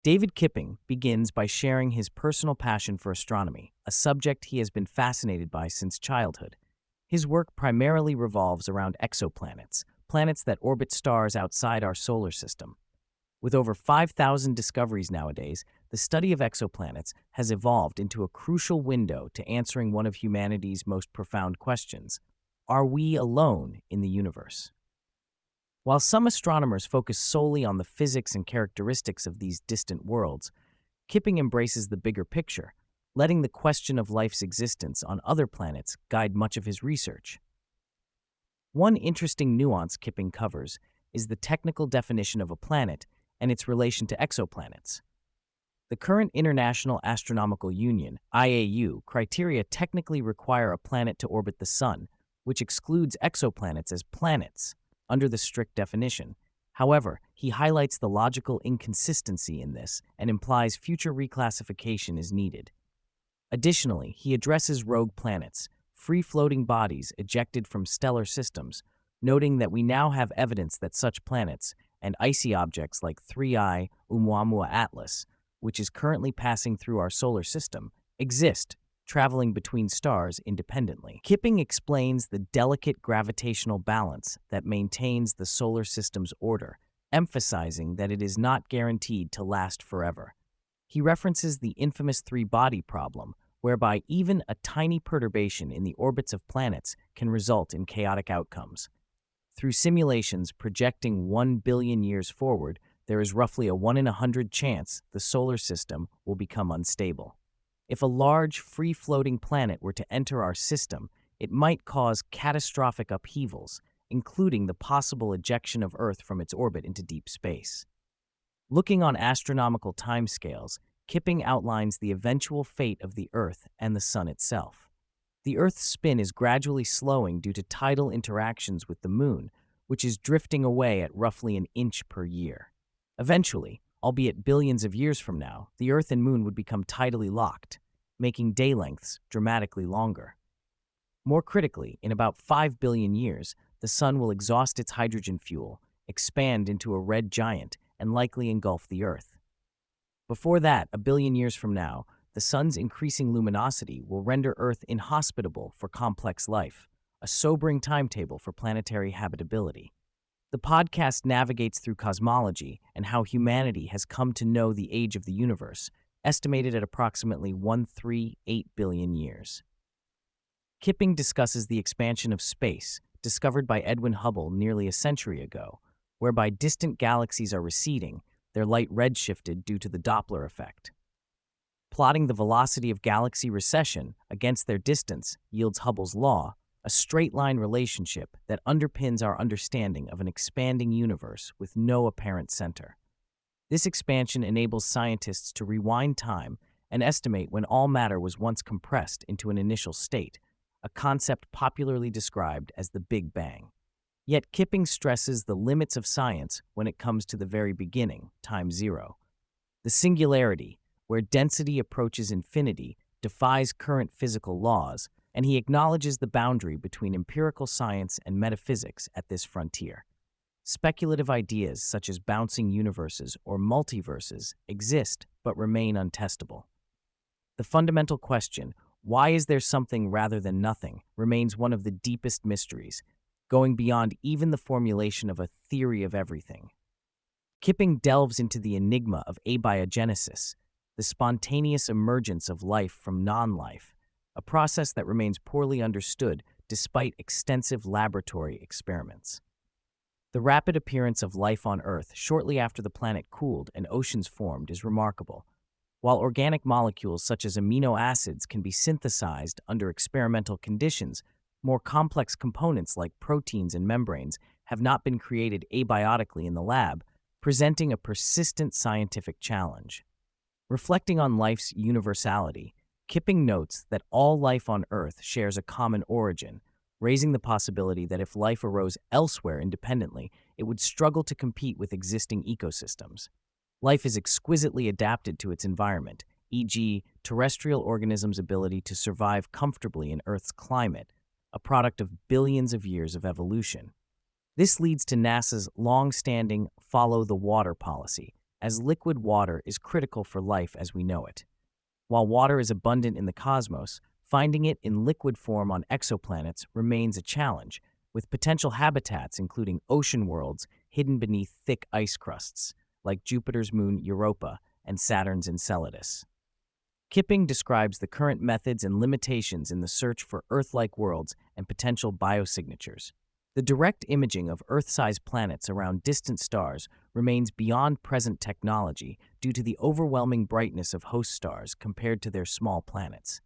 David Kipping begins by sharing his personal passion for astronomy, a subject he has been fascinated by since childhood. His work primarily revolves around exoplanets, planets that orbit stars outside our solar system. With over 5,000 discoveries nowadays, the study of exoplanets has evolved into a crucial window to answering one of humanity's most profound questions: are we alone in the universe? While some astronomers focus solely on the physics and characteristics of these distant worlds, Kipping embraces the bigger picture, letting the question of life's existence on other planets guide much of his research. One interesting nuance Kipping covers is the technical definition of a planet and its relation to exoplanets. The current International Astronomical Union (IAU) criteria technically require a planet to orbit the Sun, which excludes exoplanets as planets under the strict definition. However, he highlights the logical inconsistency in this and implies future reclassification is needed. Additionally, he addresses rogue planets, free-floating bodies ejected from stellar systems, noting that we now have evidence that such planets and icy objects like 3I Oumuamua Atlas, which is currently passing through our solar system, exist, traveling between stars independently. Kipping explains the delicate gravitational balance that maintains the solar system's order, emphasizing that it is not guaranteed to last forever. He references the infamous three-body problem, whereby even a tiny perturbation in the orbits of planets can result in chaotic outcomes. Through simulations projecting 1 billion years forward, there is roughly a 1 in 100 chance the solar system will become unstable. If a large, free-floating planet were to enter our system, it might cause catastrophic upheavals, including the possible ejection of Earth from its orbit into deep space. Looking on astronomical timescales, Kipping outlines the eventual fate of the Earth and the Sun itself. The Earth's spin is gradually slowing due to tidal interactions with the Moon, which is drifting away at roughly an inch per year. Eventually, albeit billions of years from now, the Earth and Moon would become tidally locked, making day lengths dramatically longer. More critically, in about 5 billion years, the Sun will exhaust its hydrogen fuel, expand into a red giant, and likely engulf the Earth. Before that, a billion years from now, the Sun's increasing luminosity will render Earth inhospitable for complex life, a sobering timetable for planetary habitability. The podcast navigates through cosmology and how humanity has come to know the age of the universe, estimated at approximately 138 billion years. Kipping discusses the expansion of space, discovered by Edwin Hubble nearly a century ago, whereby distant galaxies are receding, their light redshifted due to the Doppler effect. Plotting the velocity of galaxy recession against their distance yields Hubble's law, a straight-line relationship that underpins our understanding of an expanding universe with no apparent center. This expansion enables scientists to rewind time and estimate when all matter was once compressed into an initial state, a concept popularly described as the Big Bang. Yet Kipping stresses the limits of science when it comes to the very beginning, time zero. The singularity, where density approaches infinity, defies current physical laws, and he acknowledges the boundary between empirical science and metaphysics at this frontier. Speculative ideas such as bouncing universes or multiverses exist but remain untestable. The fundamental question, why is there something rather than nothing, remains one of the deepest mysteries, going beyond even the formulation of a theory of everything. Kipping delves into the enigma of abiogenesis, the spontaneous emergence of life from non-life, a process that remains poorly understood despite extensive laboratory experiments. The rapid appearance of life on Earth shortly after the planet cooled and oceans formed is remarkable. While organic molecules such as amino acids can be synthesized under experimental conditions, more complex components like proteins and membranes have not been created abiotically in the lab, presenting a persistent scientific challenge. Reflecting on life's universality, Kipping notes that all life on Earth shares a common origin, raising the possibility that if life arose elsewhere independently, it would struggle to compete with existing ecosystems. Life is exquisitely adapted to its environment, e.g., terrestrial organisms' ability to survive comfortably in Earth's climate, a product of billions of years of evolution. This leads to NASA's long-standing follow the water policy, as liquid water is critical for life as we know it. While water is abundant in the cosmos, finding it in liquid form on exoplanets remains a challenge, with potential habitats including ocean worlds hidden beneath thick ice crusts, like Jupiter's moon Europa and Saturn's Enceladus. Kipping describes the current methods and limitations in the search for Earth-like worlds and potential biosignatures. The direct imaging of Earth-sized planets around distant stars remains beyond present technology due to the overwhelming brightness of host stars compared to their small planets.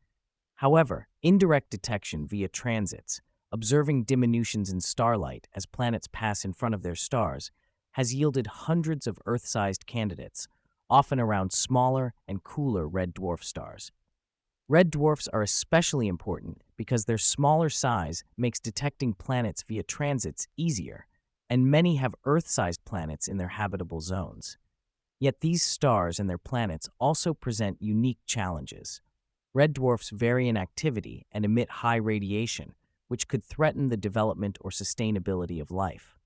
However, indirect detection via transits, observing diminutions in starlight as planets pass in front of their stars, has yielded hundreds of Earth-sized candidates, often around smaller and cooler red dwarf stars. Red dwarfs are especially important because their smaller size makes detecting planets via transits easier, and many have Earth-sized planets in their habitable zones. Yet these stars and their planets also present unique challenges. Red dwarfs vary in activity and emit high radiation, which could threaten the development or sustainability of life.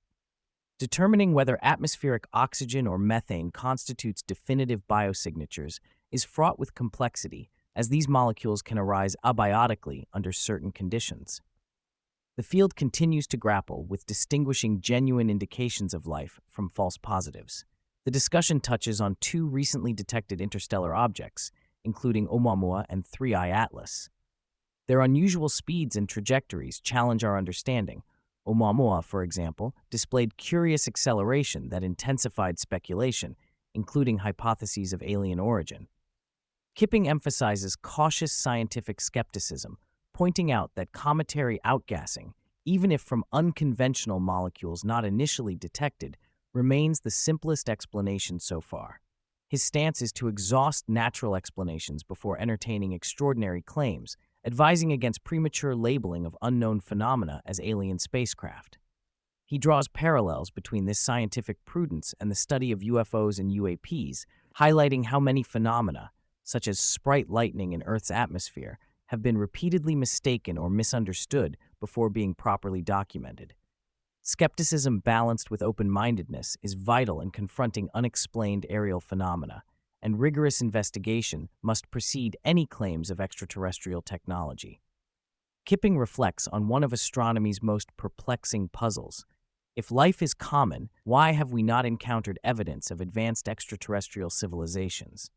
Determining whether atmospheric oxygen or methane constitutes definitive biosignatures is fraught with complexity, as these molecules can arise abiotically under certain conditions. The field continues to grapple with distinguishing genuine indications of life from false positives. The discussion touches on two recently detected interstellar objects, including Oumuamua and 3I Atlas. Their unusual speeds and trajectories challenge our understanding. Oumuamua, for example, displayed curious acceleration that intensified speculation, including hypotheses of alien origin. Kipping emphasizes cautious scientific skepticism, pointing out that cometary outgassing, even if from unconventional molecules not initially detected, remains the simplest explanation so far. His stance is to exhaust natural explanations before entertaining extraordinary claims, advising against premature labeling of unknown phenomena as alien spacecraft. He draws parallels between this scientific prudence and the study of UFOs and UAPs, highlighting how many phenomena, such as sprite lightning in Earth's atmosphere, have been repeatedly mistaken or misunderstood before being properly documented. Skepticism balanced with open-mindedness is vital in confronting unexplained aerial phenomena, and rigorous investigation must precede any claims of extraterrestrial technology. Kipping reflects on one of astronomy's most perplexing puzzles. If life is common, why have we not encountered evidence of advanced extraterrestrial civilizations?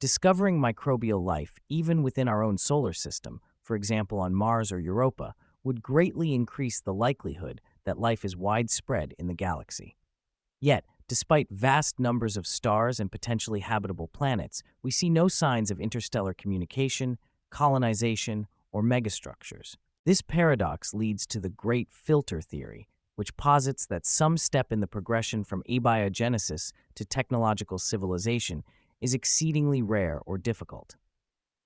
Discovering microbial life, even within our own solar system, for example on Mars or Europa, would greatly increase the likelihood that life is widespread in the galaxy. Yet, despite vast numbers of stars and potentially habitable planets, we see no signs of interstellar communication, colonization, or megastructures. This paradox leads to the Great Filter Theory, which posits that some step in the progression from abiogenesis to technological civilization is exceedingly rare or difficult.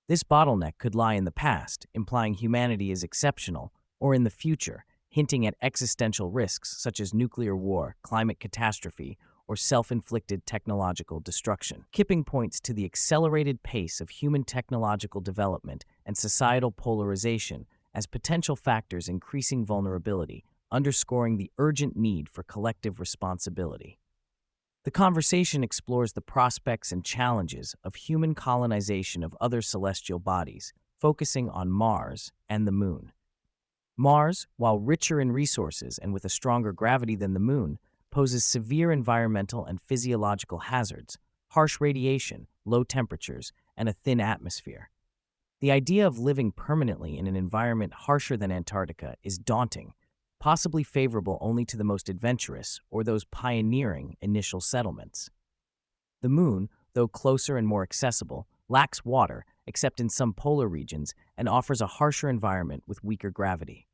This bottleneck could lie in the past, implying humanity is exceptional, or in the future, hinting at existential risks such as nuclear war, climate catastrophe, or self-inflicted technological destruction. Kipping points to the accelerated pace of human technological development and societal polarization as potential factors increasing vulnerability, underscoring the urgent need for collective responsibility. The conversation explores the prospects and challenges of human colonization of other celestial bodies, focusing on Mars and the Moon. Mars, while richer in resources and with a stronger gravity than the Moon, poses severe environmental and physiological hazards, harsh radiation, low temperatures, and a thin atmosphere. The idea of living permanently in an environment harsher than Antarctica is daunting, possibly favorable only to the most adventurous or those pioneering initial settlements. The Moon, though closer and more accessible, lacks water except in some polar regions and offers a harsher environment with weaker gravity.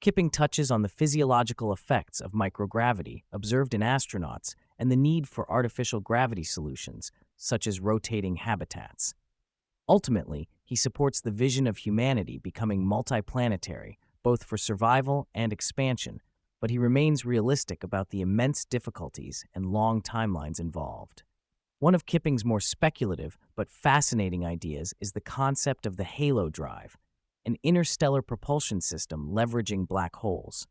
Kipping touches on the physiological effects of microgravity observed in astronauts and the need for artificial gravity solutions, such as rotating habitats. Ultimately, he supports the vision of humanity becoming multiplanetary, both for survival and expansion, but he remains realistic about the immense difficulties and long timelines involved. One of Kipping's more speculative but fascinating ideas is the concept of the halo drive, an interstellar propulsion system leveraging black holes.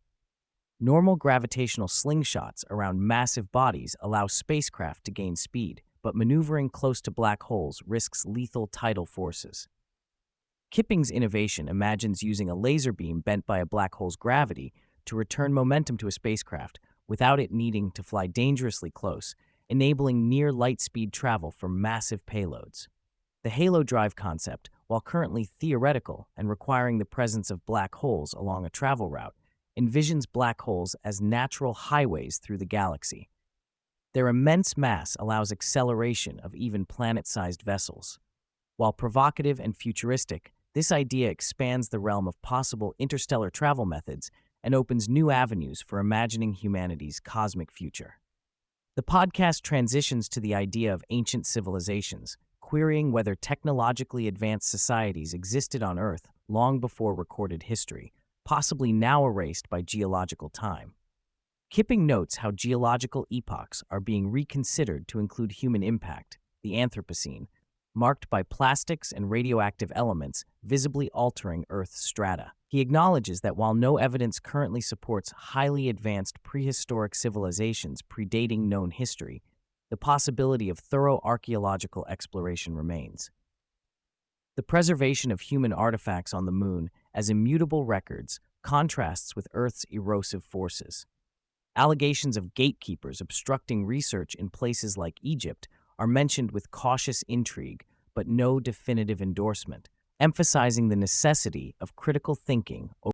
Normal gravitational slingshots around massive bodies allow spacecraft to gain speed, but maneuvering close to black holes risks lethal tidal forces. Kipping's innovation imagines using a laser beam bent by a black hole's gravity to return momentum to a spacecraft without it needing to fly dangerously close, enabling near light speed travel for massive payloads. The halo drive concept, while currently theoretical and requiring the presence of black holes along a travel route, envisions black holes as natural highways through the galaxy. Their immense mass allows acceleration of even planet-sized vessels. While provocative and futuristic, this idea expands the realm of possible interstellar travel methods and opens new avenues for imagining humanity's cosmic future. The podcast transitions to the idea of ancient civilizations, querying whether technologically advanced societies existed on Earth long before recorded history, possibly now erased by geological time. Kipping notes how geological epochs are being reconsidered to include human impact, the Anthropocene, marked by plastics and radioactive elements visibly altering Earth's strata. He acknowledges that while no evidence currently supports highly advanced prehistoric civilizations predating known history, the possibility of thorough archaeological exploration remains. The preservation of human artifacts on the Moon as immutable records contrasts with Earth's erosive forces. Allegations of gatekeepers obstructing research in places like Egypt are mentioned with cautious intrigue, but no definitive endorsement, emphasizing the necessity of critical thinking